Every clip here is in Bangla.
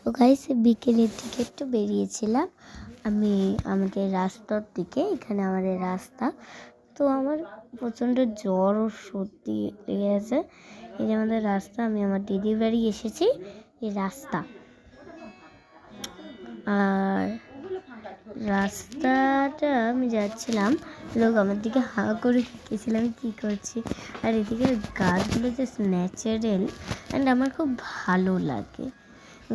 তো গাইস বিকেলের দিকে একটু বেরিয়েছিলাম আমি আমাদের রাস্তার দিকে। এখানে আমাদের রাস্তা, তো আমার প্রচণ্ড জ্বর ও সর্দি লেগে গেছে। এই যে আমাদের রাস্তা, আমি আমার দিদির বাড়ি এসেছি এই রাস্তা। আর রাস্তাটা আমি যাচ্ছিলাম, লোক আমার দিকে হাঁ করে দেখেছিলাম আমি কী করছি। আর এদিকে গাছগুলো জাস্ট ন্যাচারাল অ্যান্ড আমার খুব ভালো লাগে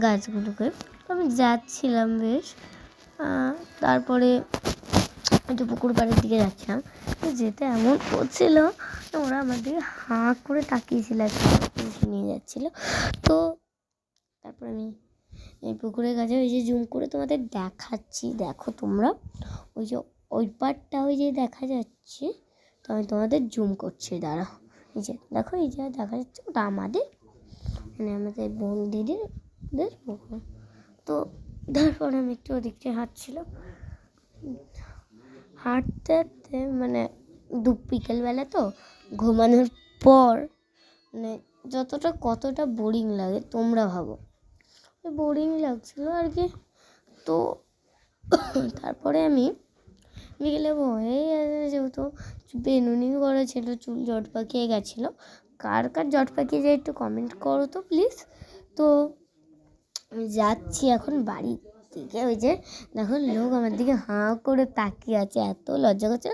গাছগুলোকে। তো আমি যাচ্ছিলাম বেশ, তারপরে একটু পুকুর পাড়ের দিকে যাচ্ছিলাম, তো যেতে এমন করছিল ওরা আমার দিকে হাঁ করে তাকিয়েছিল, একটা নিয়ে যাচ্ছিলো। তো তারপর আমি এই পুকুরের কাছে ওই যে জুম করে তোমাদের দেখাচ্ছি, দেখো তোমরা ওই যে ওই পাড়টা ওই যে দেখা যাচ্ছে, তো আমি তোমাদের জুম করছি, দাঁড়াও। এই যে দেখো, এই যে দেখা যাচ্ছে ওটা আমাদের মানে আমাদের বোন দিদিদের পুকুর। তো তারপর আমি একটু ওদিকটা হাঁটছিলাম, হাঁটতে হাঁটতে মানে বিকেলবেলা তো ঘুমানোর পর মানে কতটা বোরিং লাগে তোমরা ভাবো, বোরিং লাগছিল আর কি। তো তারপরে আমি বিকেলে হয়ে যেহেতু বেনুনি করা ছিল, চুল জট পাকিয়ে গেছিলো। কার জট পাকিয়ে যায় একটু কমেন্ট করো তো প্লিজ। তো আমি যাচ্ছি এখন বাড়ির দিকে, ওই যে দেখো লোক আমার দিকে হাঁ করে তাকিয়ে আছে, এত লজ্জা করছে।